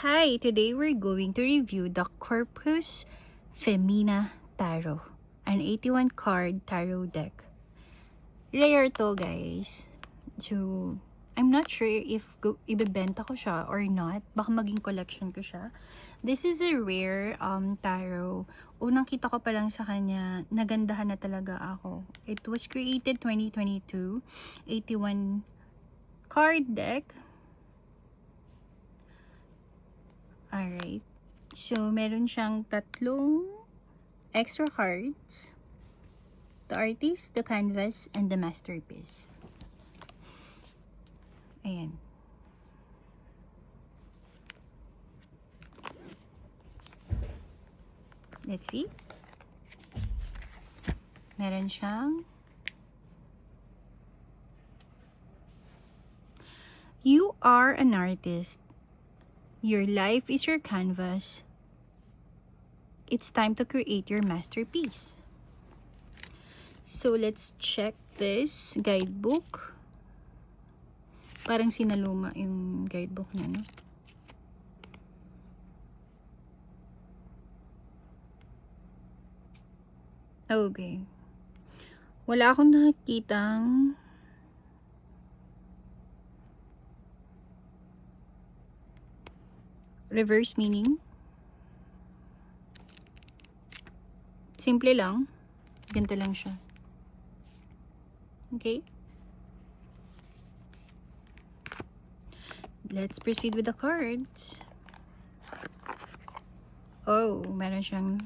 Hi, today we're going to review the Corpus Femina Tarot, an 81 card tarot deck. Rare to, guys. So, I'm not sure if ibebenta ko siya or not. Baka maging collection ko siya. This is a rare tarot. Unang kita ko pa lang sa kanya, nagandahan na talaga ako. It was created 2022, 81 card deck. Alright. So, meron siyang tatlong extra cards. The artist, the canvas, and the masterpiece. Ayan. Let's see. Meron siyang You are an artist. Your life is your canvas. It's time to create your masterpiece. So, let's check this guidebook. Parang sinaluma yung guidebook niya, no? Okay. Wala akong nakikitang reverse meaning. Simple lang. Ganito lang siya. Okay? Let's proceed with the cards. Oh, meron siyang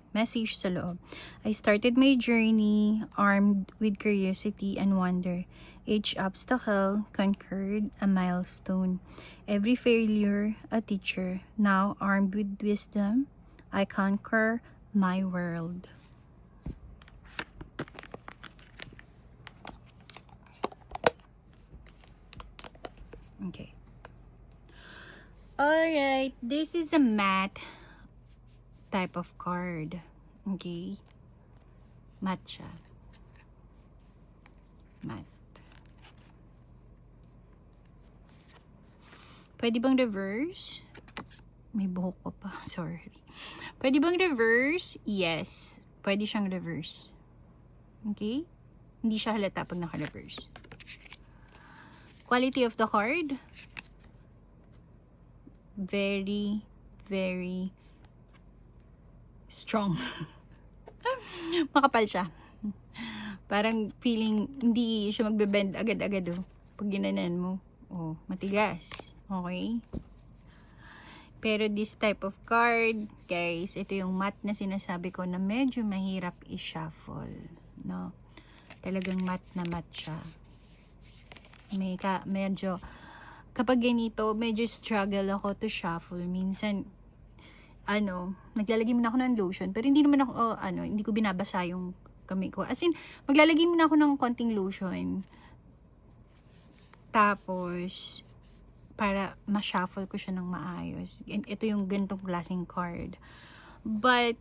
message sa loob. I started my journey armed with curiosity and wonder. Each obstacle conquered a milestone. Every failure a teacher. Now armed with wisdom, I conquer my world. Okay. Alright, this is a matte type of card. Okay. Matte siya. Matte. Pwede bang reverse? May buhok ko pa. Sorry. Pwede bang reverse? Yes. Pwede siyang reverse. Okay? Hindi siya halata pag naka-reverse. Quality of the card. Very, very strong. Makapal siya. Parang feeling hindi siya magbe-bend agad-agad, oh. Pag ginanan mo. Oh, matigas. Okay? Pero this type of card, guys, ito yung matte na sinasabi ko na medyo mahirap i-shuffle, no? Talagang matte na matte siya. Medyo kapag ganito, medyo struggle ako to shuffle. Minsan, naglalagay muna ako ng lotion, pero hindi naman ako, hindi ko binabasa yung kamay ko. As in, maglalagay muna ako ng konting lotion. Tapos, para ma-shuffle ko siya ng maayos. Ito yung ganitong klaseng card. But,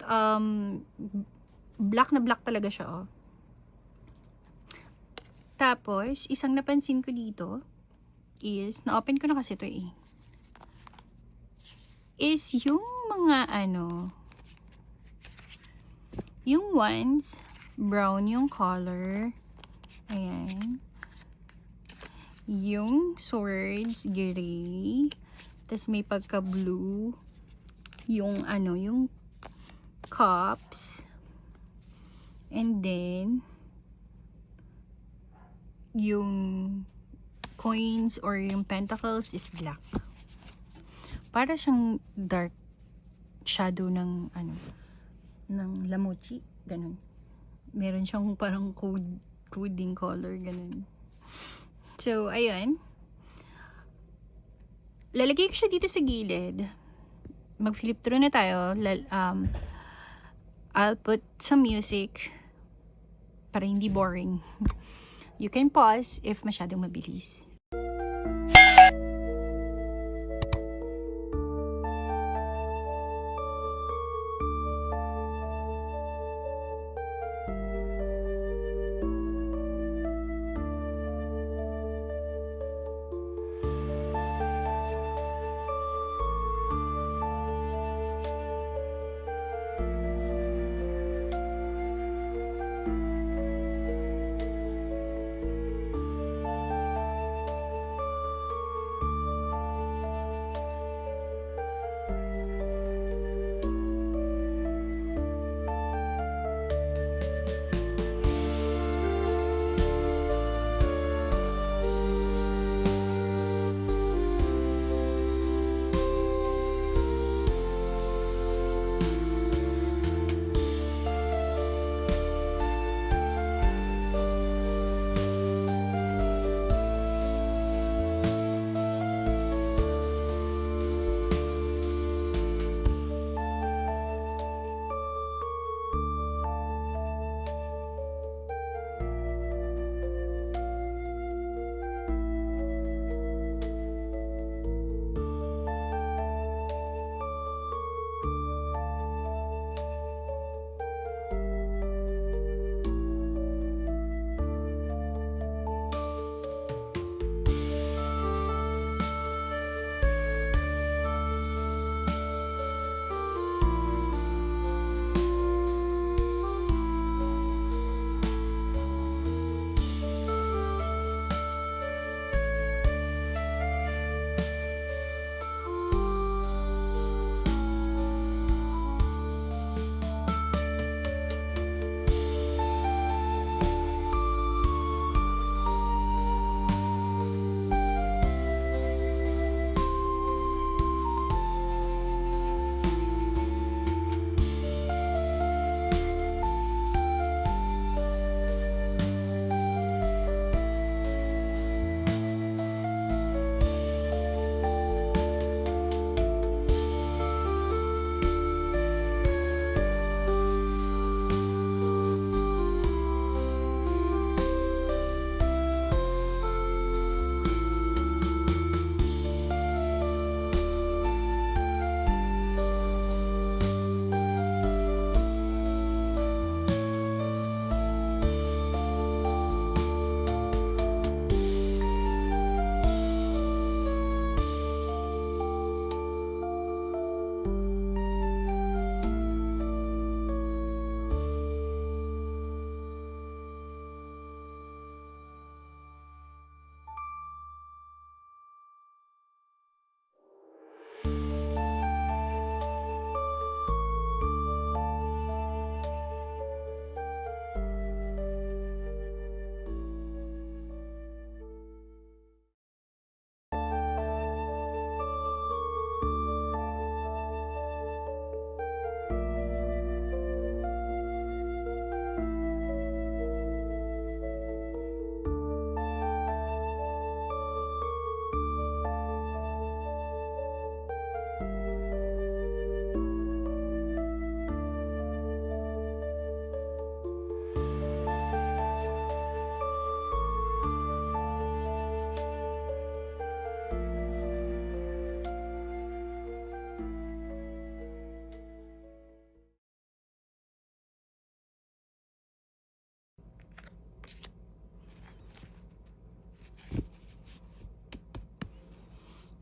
black na black talaga siya, oh. Tapos, isang napansin ko dito is, na-open ko na kasi ito eh, is yung mga yung ones, brown yung color. Ayan. Yung swords, gray. Tapos may pagka-blue. Yung yung cups. And then, yung coins or yung pentacles is black. Para siyang dark shadow ng ng lamuchi, ganun. Meron siyang parang coding color, ganun. So, ayun. Lalagay ko siya dito sa gilid. Mag-flip through na tayo. I'll put some music para hindi boring. You can pause if masyadong mabilis.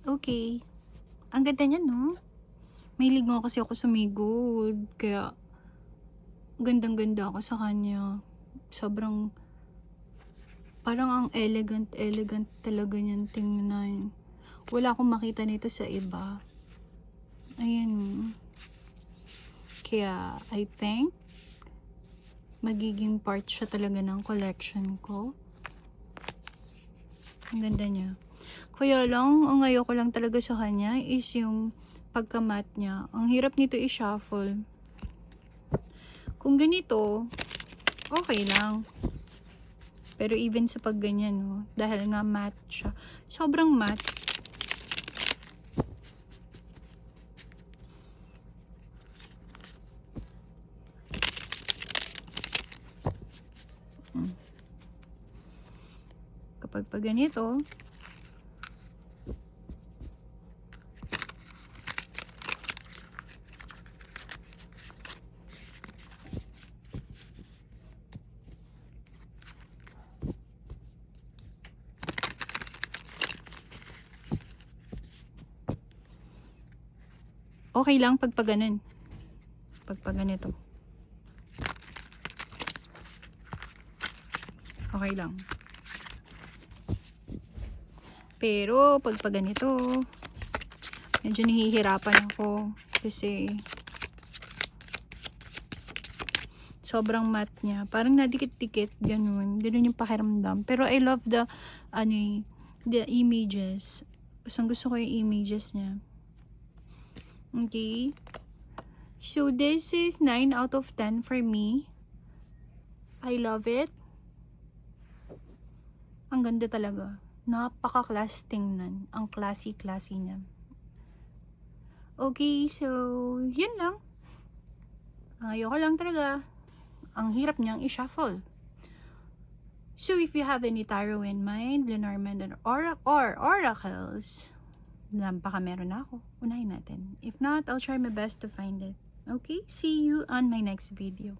Okay. Ang ganda niya, no? Mahilig nga kasi ako sa may gold. Kaya, gandang-ganda ako sa kanya. Sobrang, parang ang elegant talaga niyan tingnan. Wala akong makita nito sa iba. Ayan. Kaya, I think, magiging part siya talaga ng collection ko. Ang ganda niya. Kaya lang, ang ayaw ko lang talaga sa kanya is yung pagka-matte niya. Ang hirap nito i-shuffle. Kung ganito, okay lang. Pero even sa pag ganyan, no, dahil nga matte siya, sobrang matte. Kapag pag ganito, okay lang pag ganun. Pag ganito. Okay lang. Pero, pag ganito, medyo nahihirapan ako. Kasi, sobrang matte niya. Parang nadikit-dikit. Ganun. Ganun yung pakiramdam. Pero, I love the images. Gusto ko yung images niya. Okay. So, this is 9 out of 10 for me. I love it. Ang ganda talaga. Napaka-class tingnan. Ang classy-classy niya. Okay, so, yun lang. Ayoko lang talaga. Ang hirap niyang i-shuffle. So, if you have any tarot in mind, Lenormand or oracles, baka meron na ako. Unahin natin. If not, I'll try my best to find it. Okay? See you on my next video.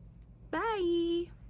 Bye!